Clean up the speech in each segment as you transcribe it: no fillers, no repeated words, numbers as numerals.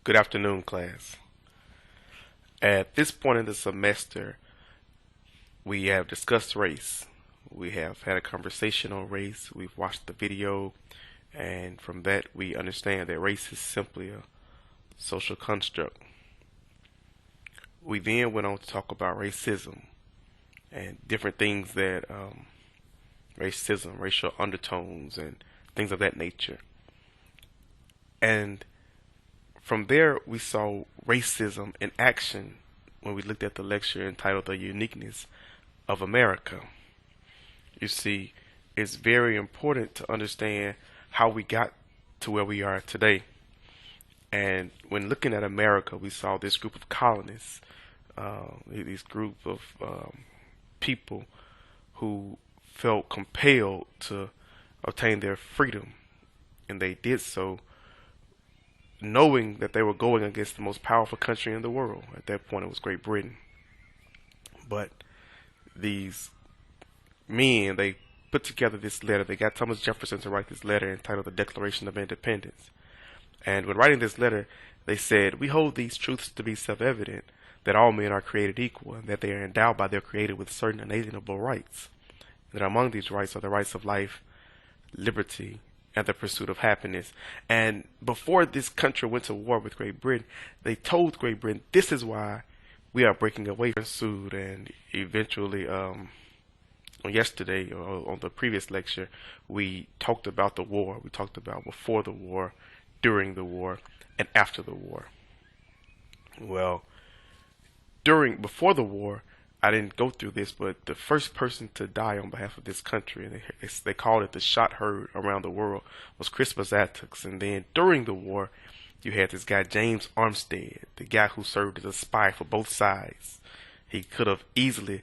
Good afternoon, class. At this point in the semester, we have discussed race. We have had a conversation on race. We've watched the video, and from that, we understand that race is simply a social construct. We then went on to talk about racism and different things that racism, racial undertones, and things of that nature. And from there, we saw racism in action when we looked at the lecture entitled The Uniqueness of America. You see, it's very important to understand how we got to where we are today. And when looking at America, we saw this group of colonists, this group of people who felt compelled to obtain their freedom. And they did so knowing that they were going against the most powerful country in the world. At that point, it was Great Britain. But these men, they put together this letter. They got Thomas Jefferson to write this letter entitled the Declaration of Independence. And when writing this letter, they said, "We hold these truths to be self-evident, that all men are created equal, and that they are endowed by their Creator with certain inalienable rights. That among these rights are the rights of life, liberty, and the pursuit of happiness." And before this country went to war with Great Britain, they told Great Britain, this is why we are breaking away from Sud. And eventually, yesterday, or on the previous lecture, we talked about the war. We talked about before the war, during the war, and after the war. Well, before the war, I didn't go through this, but the first person to die on behalf of this country, and they called it the shot heard around the world, was Crispus Attucks. And then during the war, you had this guy James Armstead, the guy who served as a spy for both sides. He could have easily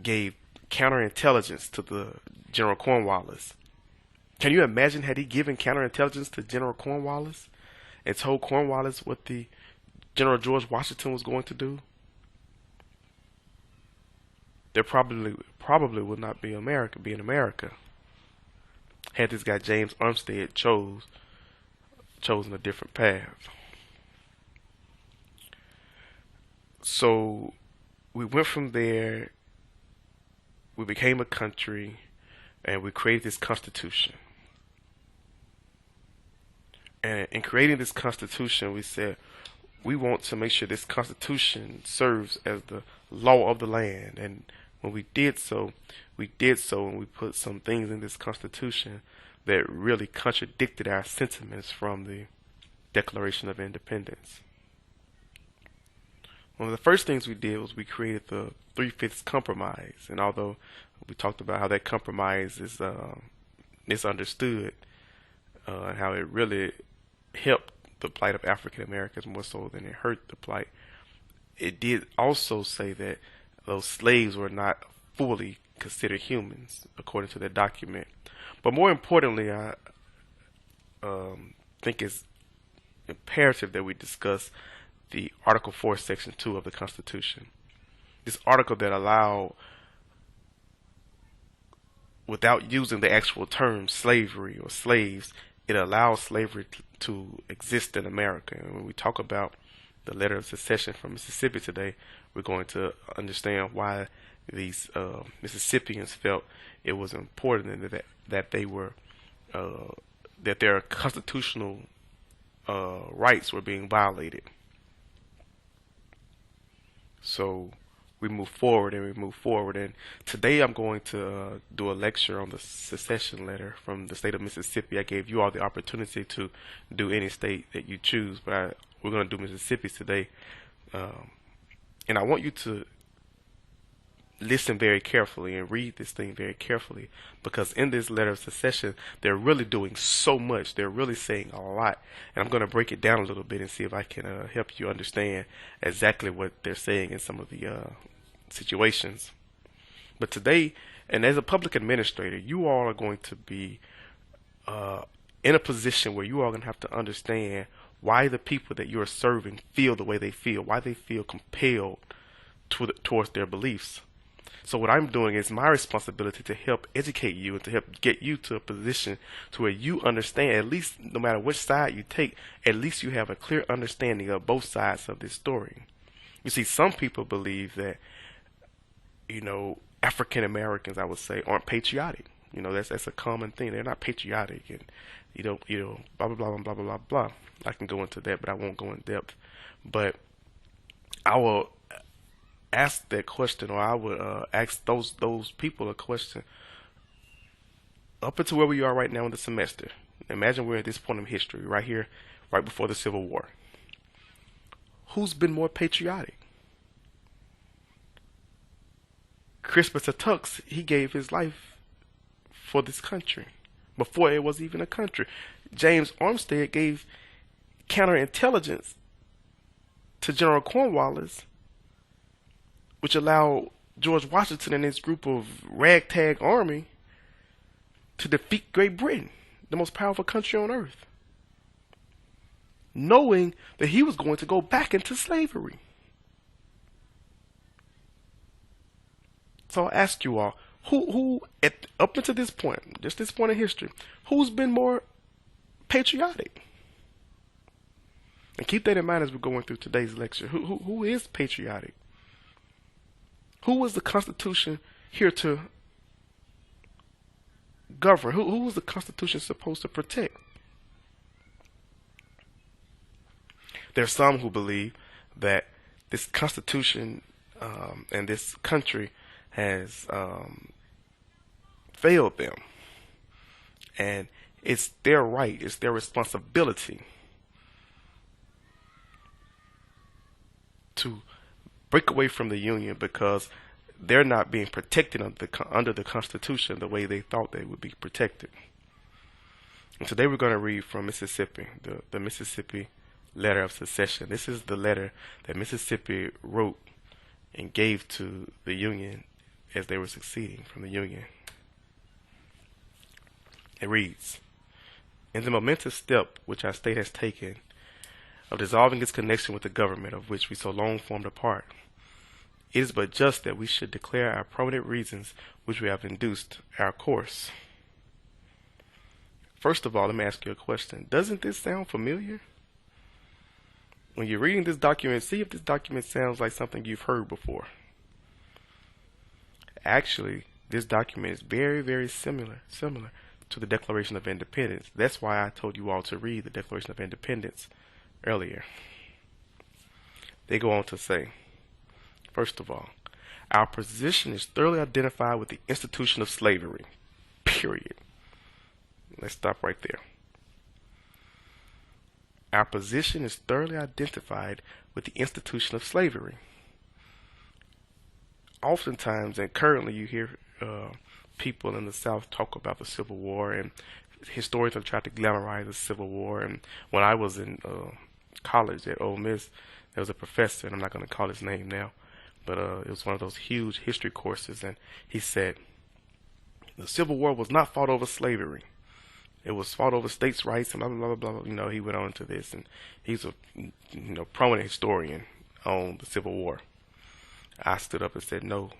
gave counterintelligence to the General Cornwallis. Can you imagine had he given counterintelligence to General Cornwallis and told Cornwallis what the General George Washington was going to do? There probably would not be in America had this guy James Armstead chosen a different path. So we went from there, we became a country, and we created this constitution. And in creating this constitution, we said we want to make sure this constitution serves as the law of the land. And when we did so and we put some things in this constitution that really contradicted our sentiments from the Declaration of Independence. One of the first things we did was we created the 3/5 compromise. And although we talked about how that compromise is misunderstood and how it really helped the plight of African Americans more so than it hurt the plight, it did also say that those slaves were not fully considered humans, according to the document. But more importantly, I think it's imperative that we discuss the Article 4, Section 2 of the Constitution. This article that allowed, without using the actual term slavery or slaves, it allows slavery to exist in America. And when we talk about the Letter of Secession from Mississippi today, we're going to understand why these Mississippians felt it was important that they were that their constitutional rights were being violated. So we move forward. And today I'm going to do a lecture on the secession letter from the state of Mississippi. I gave you all the opportunity to do any state that you choose, but we're going to do Mississippi today. And I want you to listen very carefully and read this thing very carefully, because in this letter of secession, they're really doing so much. They're really saying a lot. And I'm going to break it down a little bit and see if I can help you understand exactly what they're saying in some of the situations. But today, and as a public administrator, you all are going to be in a position where you are going to have to understand why the people that you are serving feel the way they feel, why they feel compelled towards their beliefs. So what I'm doing is my responsibility to help educate you and to help get you to a position to where you understand, at least no matter which side you take, at least you have a clear understanding of both sides of this story. You see, some people believe that, African Americans, I would say, aren't patriotic. That's a common thing. They're not patriotic, and blah blah blah blah blah blah blah. I can go into that, but I won't go in depth. But I will ask that question, or I would ask those people a question. Up until where we are right now in the semester, imagine we're at this point in history, right here, right before the Civil War. Who's been more patriotic? Crispus Attucks, he gave his life for this country before it was even a country. James Armstead gave counterintelligence to General Cornwallis, which allowed George Washington and his group of ragtag army to defeat Great Britain, the most powerful country on earth, knowing that he was going to go back into slavery. So I'll ask you all, who up until this point, just this point in history, who's been more patriotic? And keep that in mind as we're going through today's lecture. Who is patriotic? Who was the Constitution here to govern? Who was the Constitution supposed to protect? There are some who believe that this Constitution and this country has failed them, and it's their right, it's their responsibility to break away from the Union because they're not being protected under the Constitution the way they thought they would be protected. And today we're going to read from Mississippi, the Mississippi Letter of Secession. This is the letter that Mississippi wrote and gave to the Union as they were seceding from the Union. It reads, "In the momentous step which our state has taken of dissolving its connection with the government of which we so long formed a part, it is but just that we should declare our prominent reasons which we have induced our course." First of all, let me ask you a question. Doesn't this sound familiar? When you're reading this document, see if this document sounds like something you've heard before. Actually, this document is very, very similar to the Declaration of Independence. That's why I told you all to read the Declaration of Independence earlier. They go on to say, first of all, our position is thoroughly identified with the institution of slavery. Period. Let's stop right there. Our position is thoroughly identified with the institution of slavery. Oftentimes, and currently, you hear people in the South talk about the Civil War, and historians have tried to glamorize the Civil War. And when I was in college at Ole Miss, there was a professor, and I'm not going to call his name now, but it was one of those huge history courses, and he said, the Civil War was not fought over slavery. It was fought over states' rights, and blah, blah, blah, blah. He went on to this, and he's a prominent historian on the Civil War. I stood up and said, no,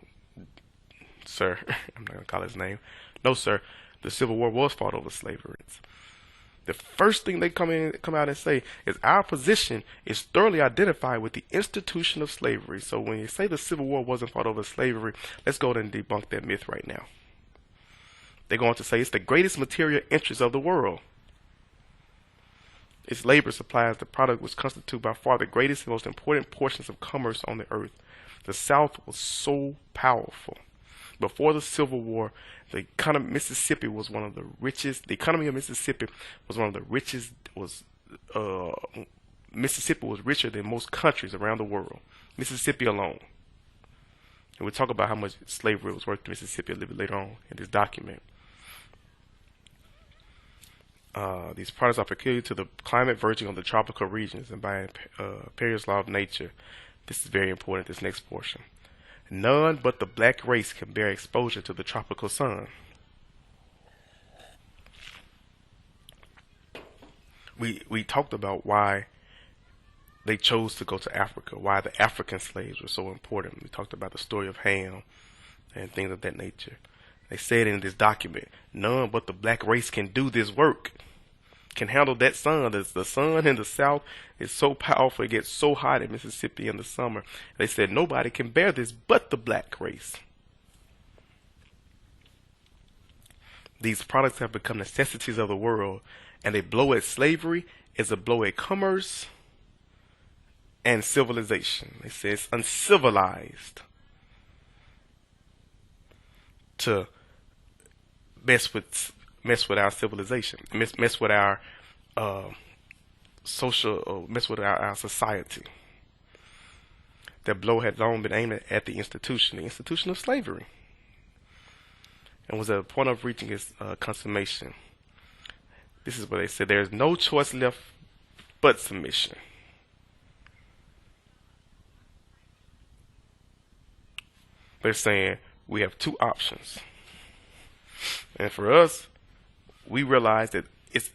sir. I'm not going to call his name. No, sir. The Civil War was fought over slavery. The first thing they come out and say is our position is thoroughly identified with the institution of slavery. So when you say the Civil War wasn't fought over slavery, let's go ahead and debunk that myth right now. They're going to say it's the greatest material interest of the world. Its labor supplies the product which constitute by far the greatest and most important portions of commerce on the earth. The South was so powerful. Before the Civil War, the economy of Mississippi was one of the richest. The economy of Mississippi was one of the richest. Mississippi was richer than most countries around the world. Mississippi alone. And we'll talk about how much slavery was worth to Mississippi a little bit later on in this document. These products are peculiar to the climate verging on the tropical regions, and by Imperial's law of nature, this is very important, this next portion. None but the black race can bear exposure to the tropical sun. We talked about why they chose to go to Africa, why the African slaves were so important. We talked about the story of Ham and things of that nature. They said in this document, none but the black race can do this work, can handle that sun. The sun in the South is so powerful, it gets so hot in Mississippi in the summer. They said nobody can bear this but the black race. These products have become necessities of the world, and a blow at slavery is a blow at commerce and civilization. They say it's uncivilized to mess with our civilization, mess with our mess with our society. That blow had long been aimed at the institution of slavery, and was at a point of reaching its consummation. This is what they said: there is no choice left but submission. They're saying we have two options. And for us, we realize that it's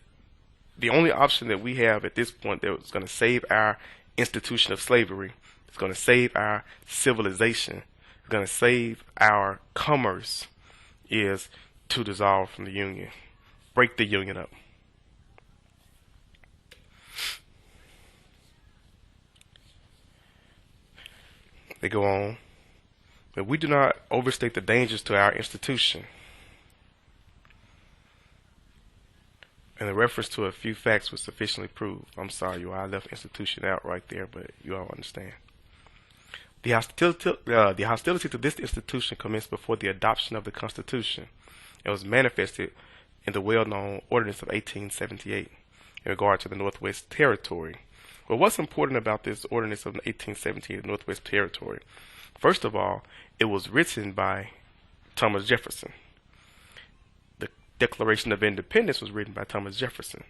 the only option that we have at this point that is going to save our institution of slavery. It's going to save our civilization. It's going to save our commerce, is to dissolve from the Union. Break the Union up. They go on. But we do not overstate the dangers to our institution. And the reference to a few facts was sufficiently proved. I'm sorry, you all, I left institution out right there, but you all understand. The hostility to this institution commenced before the adoption of the Constitution and was manifested in the well-known Ordinance of 1878 in regard to the Northwest Territory. Well, what's important about this Ordinance of 1878, the Northwest Territory? First of all, it was written by Thomas Jefferson. The Declaration of Independence was written by Thomas Jefferson.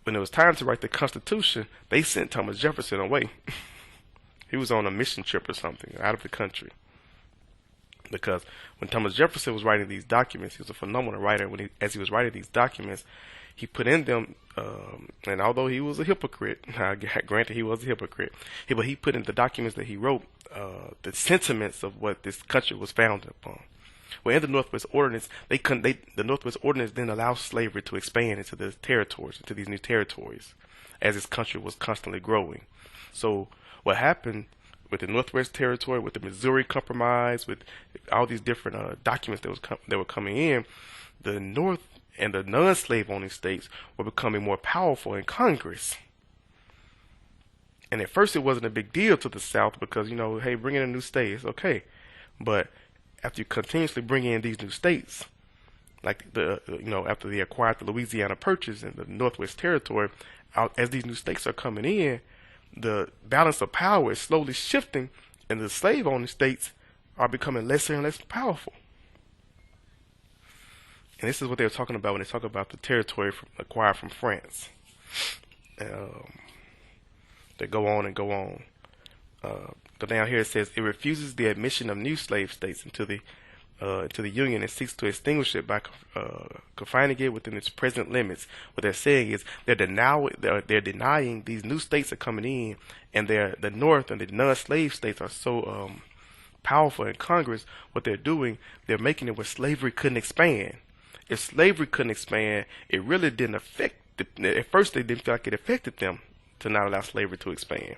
When it was time to write the Constitution, they sent Thomas Jefferson away. He was on a mission trip or something, out of the country. Because when Thomas Jefferson was writing these documents, he was a phenomenal writer. As he was writing these documents, he put in them, and although he was a hypocrite, granted he was a hypocrite, but he put in the documents that he wrote the sentiments of what this country was founded upon. Well, in the Northwest Ordinance, the Northwest Ordinance then allowed slavery to expand into the territories, into these new territories, as this country was constantly growing. So what happened with the Northwest Territory, with the Missouri Compromise, with all these different documents that were coming in, the North and the non-slave owning states were becoming more powerful in Congress. And at first it wasn't a big deal to the South because, hey, bring in a new state, it's okay. But after you continuously bring in these new states, like after they acquired the Louisiana Purchase and the Northwest Territory, as these new states are coming in, the balance of power is slowly shifting, and the slave-owning states are becoming lesser and less powerful. And this is what they were talking about when they talk about the territory acquired from France. They go on and go on. But down here it says it refuses the admission of new slave states into the Union and seeks to extinguish it by confining it within its present limits. What they're saying is they're denying these new states are coming in, and the North and the non-slave states are so powerful in Congress. What they're doing, they're making it where slavery couldn't expand. If slavery couldn't expand, it really didn't affect. At first, they didn't feel like it affected them to not allow slavery to expand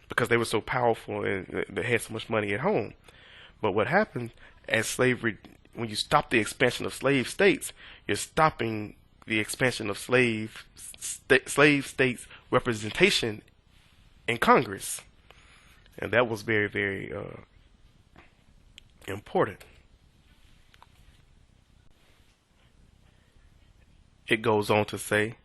because they were so powerful and they had so much money at home. But what happened as slavery, when you stop the expansion of slave states, you're stopping the expansion of slave states' representation in Congress, and that was very, very important. It goes on to say,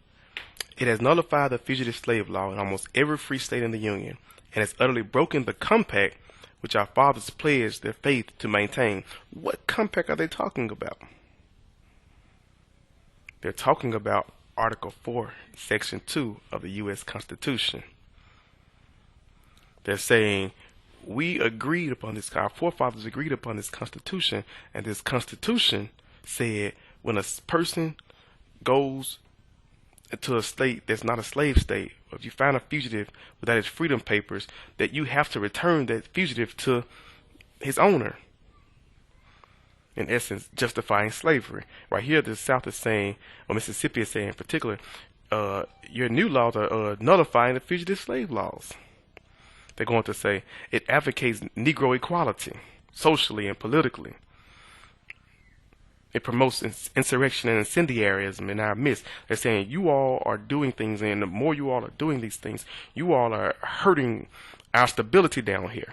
it has nullified the fugitive slave law in almost every free state in the Union, and has utterly broken the compact which our fathers pledged their faith to maintain. What compact are they talking about? They're talking about Article 4, Section 2 of the U.S. Constitution. They're saying, we agreed upon this, our forefathers agreed upon this Constitution, and this Constitution said when a person goes to a state that's not a slave state, or if you find a fugitive without his freedom papers, that you have to return that fugitive to his owner. in essence, justifying slavery. Right here, the South is saying, or Mississippi is saying in particular, your new laws are nullifying the fugitive slave laws. They're going to say it advocates Negro equality, socially and politically. It promotes insurrection and incendiarism in our midst. They're saying you all are doing things, and the more you all are doing these things, you all are hurting our stability down here.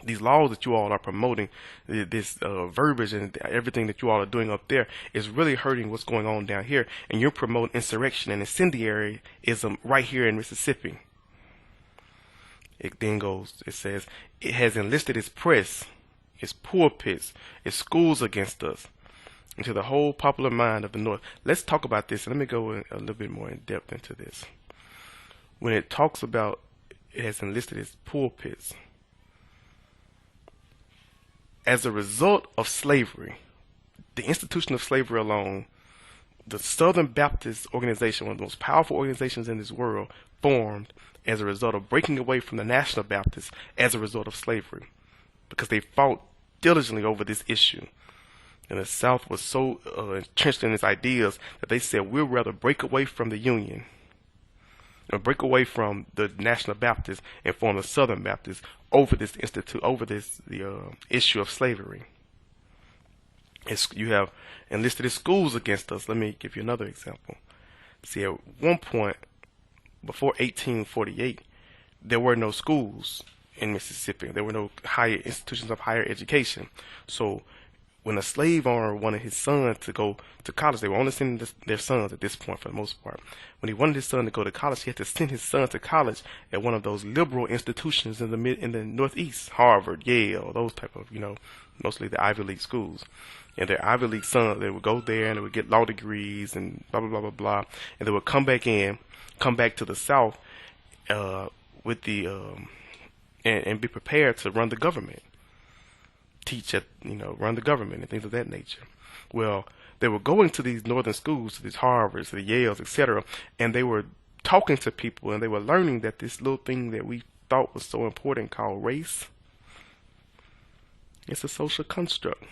These laws that you all are promoting, this verbiage and everything that you all are doing up there is really hurting what's going on down here. And you're promoting insurrection and incendiarism right here in Mississippi. It then goes, it says, it has enlisted its press, its pulpits, its schools against us, into the whole popular mind of the North. Let's talk about this. Let me go a little bit more in depth into this. When it talks about it has enlisted its pulpits, as a result of slavery, the institution of slavery alone, the Southern Baptist organization, one of the most powerful organizations in this world, formed as a result of breaking away from the National Baptists as a result of slavery, because they fought diligently over this issue. And the South was so entrenched in its ideas that they said, we'll rather break away from the Union, or break away from the National Baptists and form the Southern Baptists over this issue of slavery. You have enlisted its schools against us. Let me give you another example. See, at one point, before 1848, there were no schools in Mississippi. There were no higher institutions of higher education. So when a slave owner wanted his son to go to college, they were only sending their sons at this point for the most part. When he wanted his son to go to college, he had to send his son to college at one of those liberal institutions in the Northeast, Harvard, Yale, those type of, mostly the Ivy League schools. And their Ivy League sons, they would go there and they would get law degrees and blah, blah, blah, blah, blah. And they would come back to the South with the and be prepared to run the government, teach at run the government and things of that nature. Well, they were going to these northern schools, to these Harvards, to the Yales, etc., and they were talking to people, and they were learning that this little thing that we thought was so important called race, it's a social construct.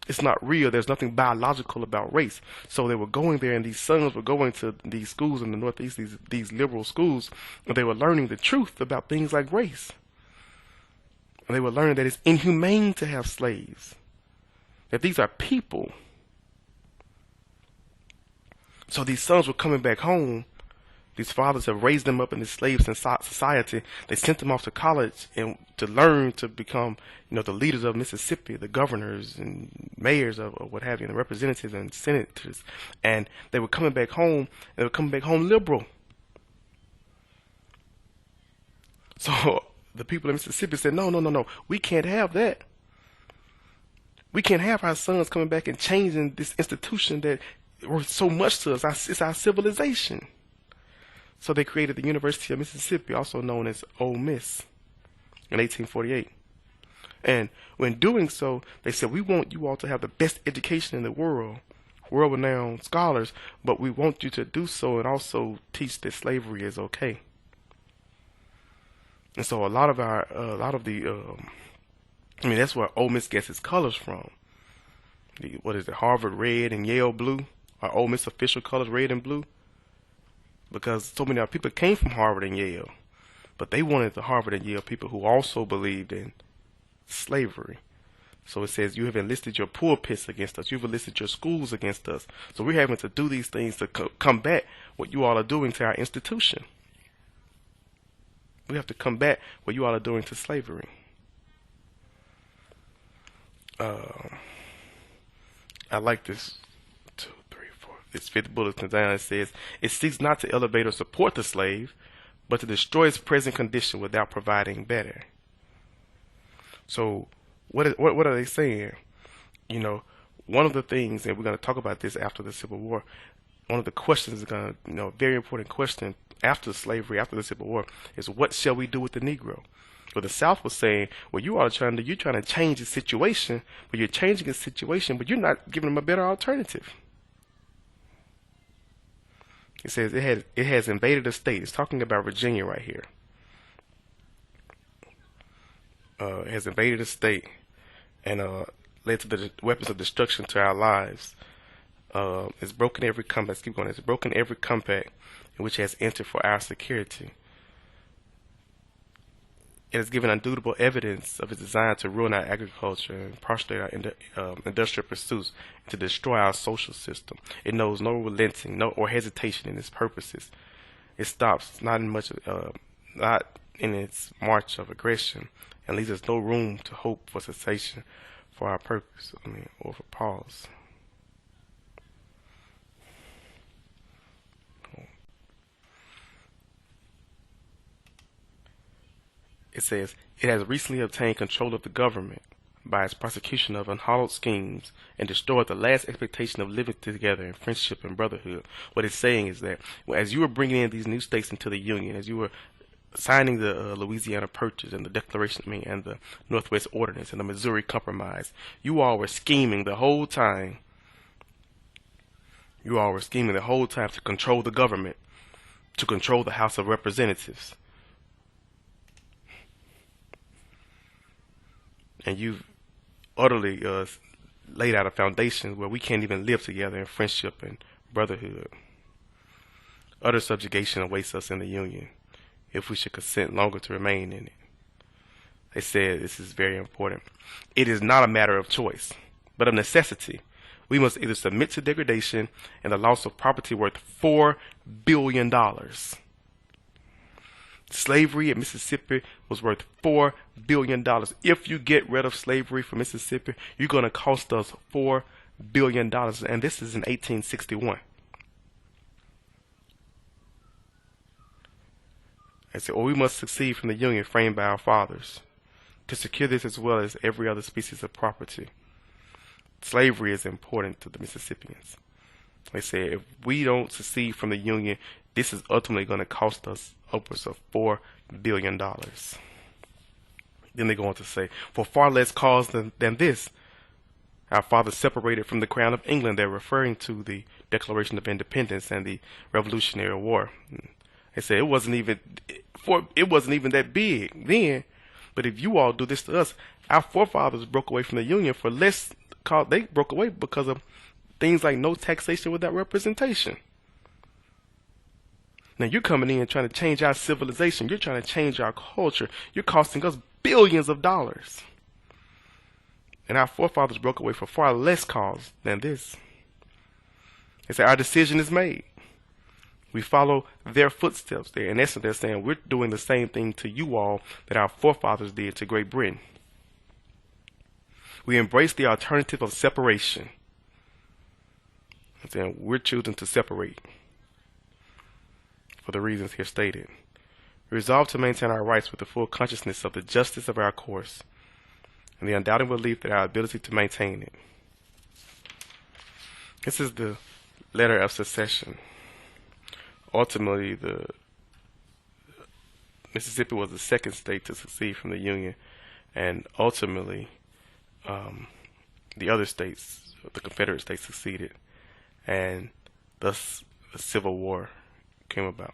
It's not real. There's nothing biological about race. So they were going there, and these sons were going to these schools in the Northeast, these liberal schools, and they were learning the truth about things like race. And they were learning that it's inhumane to have slaves, that these are people. So these sons were coming back home. These fathers have raised them up in this slave society. They sent them off to college and to learn to become, the leaders of Mississippi, the governors and mayors of what have you, the representatives and senators. And they were coming back home. They were coming back home liberal. So the people of Mississippi said, no, we can't have that. We can't have our sons coming back and changing this institution that worth so much to us. It's our civilization. So they created the University of Mississippi, also known as Ole Miss, in 1848. And when doing so, they said, we want you all to have the best education in the world, world-renowned scholars, but we want you to do so and also teach that slavery is okay. And so that's where Ole Miss gets its colors from. Harvard red and Yale blue, are Ole Miss official colors, red and blue. Because so many people came from Harvard and Yale, but they wanted the Harvard and Yale people who also believed in slavery. So it says, you have enlisted your pulpits against us. You've enlisted your schools against us. So we're having to do these things to combat what you all are doing to our institution. We have to combat what you all are doing to slavery. I like this. Its fifth bulletin down, it says, it seeks not to elevate or support the slave, but to destroy its present condition without providing better. So what are they saying? One of the things, and we're going to talk about this after the Civil War, one of the questions is going to, very important question after slavery, after the Civil War, is what shall we do with the Negro? Well, the South was saying, well, you're trying to change the situation, but you're changing the situation, but you're not giving them a better alternative. It says it has invaded a state. It's talking about Virginia right here. It has invaded a state, and led to the weapons of destruction to our lives. It's broken every compact. Let's keep going. It's broken every compact in which it has entered for our security. It has given undeniable evidence of its design to ruin our agriculture and prostrate our industrial pursuits and to destroy our social system. It knows no relenting, or hesitation in its purposes. It stops not in its march of aggression, and leaves us no room to hope for cessation for our purpose. Or for pause. It says, it has recently obtained control of the government by its prosecution of unhallowed schemes and destroyed the last expectation of living together in friendship and brotherhood. What it's saying is that as you were bringing in these new states into the Union, as you were signing the Louisiana Purchase and the Declaration, and the Northwest Ordinance and the Missouri Compromise, you all were scheming the whole time. You all were scheming the whole time to control the government, to control the House of Representatives. And you've utterly laid out a foundation where we can't even live together in friendship and brotherhood. Utter subjugation awaits us in the Union if we should consent longer to remain in it. They said this is very important. It is not a matter of choice, but of necessity. We must either submit to degradation and the loss of property worth $4 billion. Slavery in Mississippi was worth $4 billion. If you get rid of slavery from Mississippi, you're going to cost us $4 billion. And this is in 1861. I said, we must succeed from the Union framed by our fathers to secure this as well as every other species of property. Slavery is important to the Mississippians. They say if we don't succeed from the Union, this is ultimately going to cost us upwards of $4 billion. Then they go on to say, for far less cause than this, our fathers separated from the Crown of England. They're referring to the Declaration of Independence and the Revolutionary War. They say it wasn't even that big then. But if you all do this to us, our forefathers broke away from the Union for less cause. They broke away because of things like no taxation without representation. Now you're coming in and trying to change our civilization. You're trying to change our culture. You're costing us billions of dollars. And our forefathers broke away for far less cause than this. They say our decision is made. We follow their footsteps there. In essence, they're saying we're doing the same thing to you all that our forefathers did to Great Britain. We embrace the alternative of separation. They're saying we're choosing to separate for the reasons here stated. We resolve to maintain our rights with the full consciousness of the justice of our course and the undoubted belief that our ability to maintain it. This is the Letter of Secession. Ultimately, the Mississippi was the second state to secede from the Union, and ultimately, the other states, the Confederate states, seceded, and thus the Civil War came about.